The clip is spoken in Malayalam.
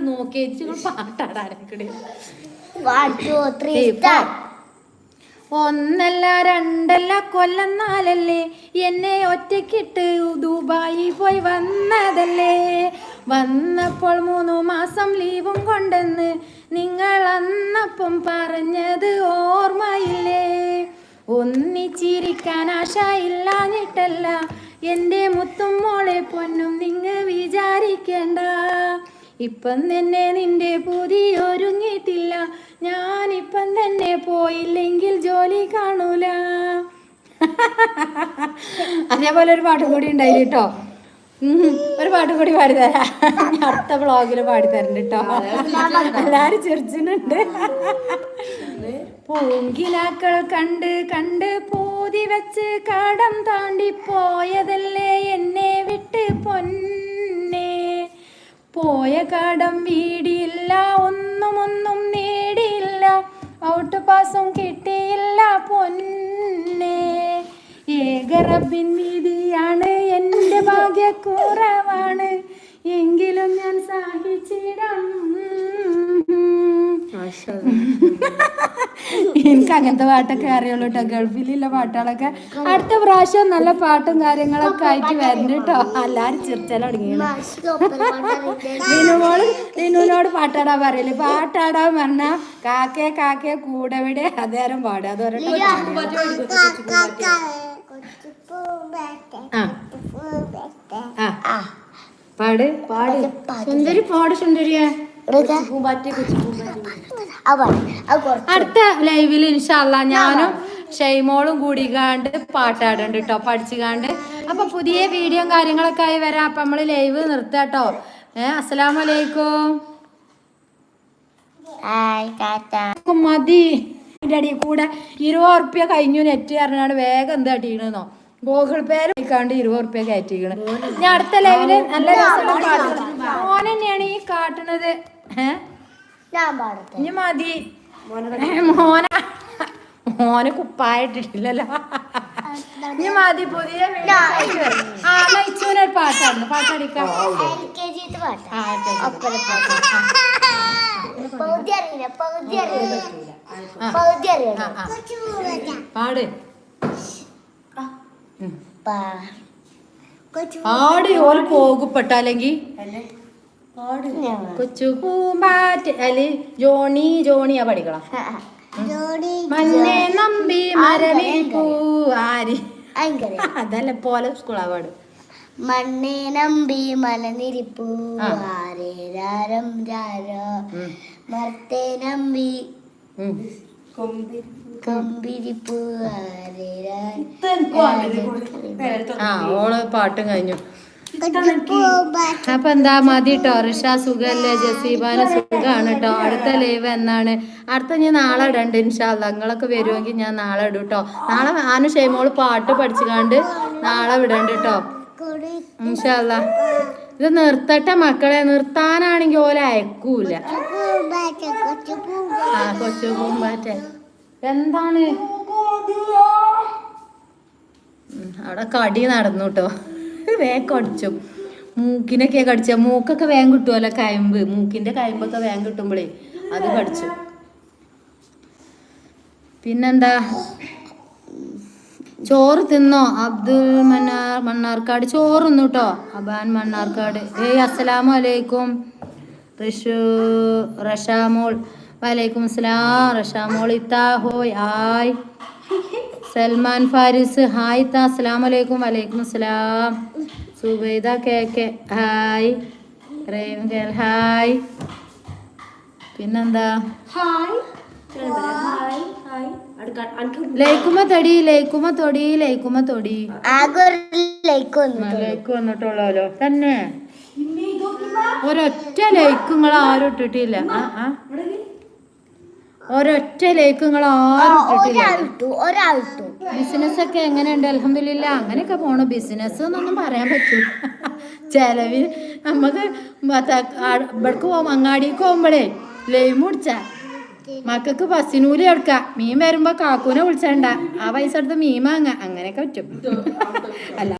നോക്കിയിട്ട് പാട്ടാടാനൊക്കെ. ഒന്നല്ല രണ്ടല്ല കൊല്ലം നാലല്ലേ എന്നെ ഒറ്റക്കിട്ട് ദുബായി പോയി വന്നതല്ലേ. വന്നപ്പോൾ 3 മാസം ലീവും കൊണ്ടെന്ന് നിങ്ങൾ അന്നപ്പം പറഞ്ഞത് ഓർമ്മയില്ലേ. ഒന്നിച്ചിരിക്കാൻ ആശയില്ലാഞ്ഞിട്ടല്ല എൻ്റെ മുത്തും മോളെ പൊന്നും നിങ്ങൾ വിചാരിക്കേണ്ട. ഇപ്പം തന്നെ നിന്റെ പുതി ഒരുങ്ങിയിട്ടില്ല, ഞാനിപ്പം തന്നെ പോയില്ലെങ്കിൽ ജോലി കാണൂല. അതേപോലെ ഒരു പാട്ട് കൂടി ഉണ്ടായില്ല കേട്ടോ. ഒരു പാട്ട് കൂടി പാടിത്തരാം, അടുത്ത വ്ളോഗിൽ പാടിത്തരണ്ട് കേട്ടോ. എല്ലാരും ചിരിച്ചിട്ടുണ്ട്. പൂങ്കിലാക്കൾ കണ്ട് കണ്ട് പൂതി വെച്ച് കാടം താണ്ടി പോയതല്ലേ എന്നെ വിട്ട് പൊന്നേ. പോയ കാടം വീടിയില്ല, ഒന്നും നേടിയില്ല, ഔട്ട് പാസും കിട്ടിയില്ല പൊന്നേ. ഏകറബിൻ വിധിയാണ് എൻ്റെ ഭാഗ്യക്കുറവാണ്, എങ്കിലും ഞാൻ സഹിച്ചിടാം. എനിക്ക് അങ്ങനത്തെ പാട്ടൊക്കെ അറിയുള്ളൂ കേട്ടോ, ഗൾഫിലുള്ള പാട്ടുകളൊക്കെ. അടുത്ത പ്രാവശ്യം നല്ല പാട്ടും കാര്യങ്ങളൊക്കെ ആയിട്ട് വരുന്നുണ്ട് കേട്ടോ. എല്ലാരും ചിരിച്ചാൽ തുടങ്ങിയാണ്. ലിനുവിനോട് പാട്ടാടാൻ പറയല്ലേ, പാട്ടാടാൻ പറഞ്ഞാ കാക്കേ കാക്കേ കൂടെ വിടെ അതേരം പാടുക. അത് പാട് പാട് സുന്ദരി, പാട് സുന്ദരിയ. അടുത്ത ലൈവിൽ ഇൻഷാല്ലാ ഞാനും ഷൈമോളും കൂടിക്കാണ്ട് പാട്ടാടുണ്ട് കേട്ടോ, പഠിച്ചുകാണ്ട്. അപ്പൊ പുതിയ വീഡിയോ കാര്യങ്ങളൊക്കെ ആയി വരാം. അപ്പൊ നമ്മള് ലൈവ് നിർത്താട്ടോ. അസ്സലാമലൈക്കും. മതി അടി കൂടെ 20 ഉറുപ്പ്യ കഴിഞ്ഞു നെറ്റ് പറഞ്ഞാണ് വേഗം എന്താ അടിക്കണെന്നോ ഗൂഗിൾ പേര് ണ്ട് 20 ഉറുപ്പ്യ കയറ്റിക്കണ്. ഞാൻ അടുത്ത ലൈവില് നല്ല രസമുള്ള പാട്ട് മോൻ തന്നെയാണ് ഈ കാട്ടണത്. ഇനി മതി മോനെ കുപ്പായിട്ടിട്ടില്ലല്ലോ. ഇനി മതി, പുതിയ ലൈച്ചൂനൊരു പാട്ടാണ്, പാട്ടടിക്കാം. പാട് പാടി ഓല് പോകുപ്പെട്ടല്ലെങ്കിൽ കൊച്ചു പൂമ്പാറ്റ് അല്ലെ ജോണിയാ പഠിക്കണം. മഞ്ഞെ നമ്പി മരവിപ്പൂ ആരി അതല്ല പോലെ സ്കൂളാ പാട്. മണ്ണെ നമ്പി മലനിരിപ്പൂ ആരേരാരം രാരോ മർത്തെ നമ്പി കൊമ്പിരിപ്പൂ ഓള് പാട്ടും കഴിഞ്ഞു. അപ്പൊ എന്താ മതി കേട്ടോ. റിഷ സുഖല്ലേ, ജസീബാന് സുഖാണ് കേട്ടോ. അടുത്ത ലൈവ് എന്നാണ്? അടുത്ത ഞാൻ നാളെ ഇടണ്ട് ഇൻഷാല്ലാ. നിങ്ങളൊക്കെ വരുമെങ്കിൽ ഞാൻ നാളെ ഇടും കേട്ടോ. നാളെ ആനു ഷെയ്മോള് പാട്ട് പഠിച്ചുകാണ്ട് നാളെ വിടണ്ട് കേട്ടോ ഇൻഷാല്ലാ. ഇത് നിർത്തട്ടെ മക്കളെ, നിർത്താനാണെങ്കിൽ ഓല അയക്കൂല. കൊച്ചു പൂമ്പാറ്റ എന്താണ് അവിടെ കടി നടന്നു കേട്ടോ. വേഗം കടിച്ചു, മൂക്കിനൊക്കെ കടിച്ച, മൂക്കൊക്കെ വേഗം കിട്ടുമല്ലോ കയമ്പ്, മൂക്കിന്റെ കയമ്പൊക്കെ വേഗം കിട്ടുമ്പോഴേ അത് കടിച്ചു. പിന്നെന്താ, ചോറ് തിന്നോ? അബ്ദുൽ മണ്ണാർക്കാട് ചോറ് തിന്നു കേട്ടോ. അബാൻ മണ്ണാർക്കാട്. അസ്സലാമു അലൈക്കും. റഷാമോൾ വലൈക്കും അസ്സലാം. റഷാമോൾ ഇത്താ ഹോയ് ഹായ്. സൽമാൻ ഫാരിസ് ഹായ് ഇത്താ അസ്സലാമു അലൈക്കും. വലൈക്കും അസ്സലാം. Zubaida cake hi. Raven hi. പിന്നെന്താ, ലൈക്കുമ തൊടി ലൈക്കുമ തൊടി ലൈക്കുമ തൊടി ലൈക്ക് വന്നിട്ടുള്ളല്ലോ തന്നെ. ഒരൊറ്റ ലൈക്ക് നിങ്ങൾ ആരും ഇട്ടിട്ടില്ല. ഒരൊറ്റ ലൈക്ക് നിങ്ങൾ ആരും ഇട്ടിട്ടില്ല. ബിസിനസ് ഒക്കെ എങ്ങനെയുണ്ട്? അൽഹംദുലില്ലാ അങ്ങനെയൊക്കെ പോണു. ബിസിനസ് എന്നൊന്നും പറയാൻ പറ്റൂ. ചെലവിന് നമുക്ക് ഇവിടക്ക് പോകും, അങ്ങാടിക്ക് പോകുമ്പോഴേ ലൈവ് മുടിച്ച മക്കൾക്ക് ബസ്സിനൂലി എടുക്കാം. മീൻ വരുമ്പോ കാക്കൂനെ വിളിച്ചണ്ട, ആ പൈസ എടുത്ത് മീൻ വാങ്ങാം. അങ്ങനെയൊക്കെ പറ്റും. അല്ല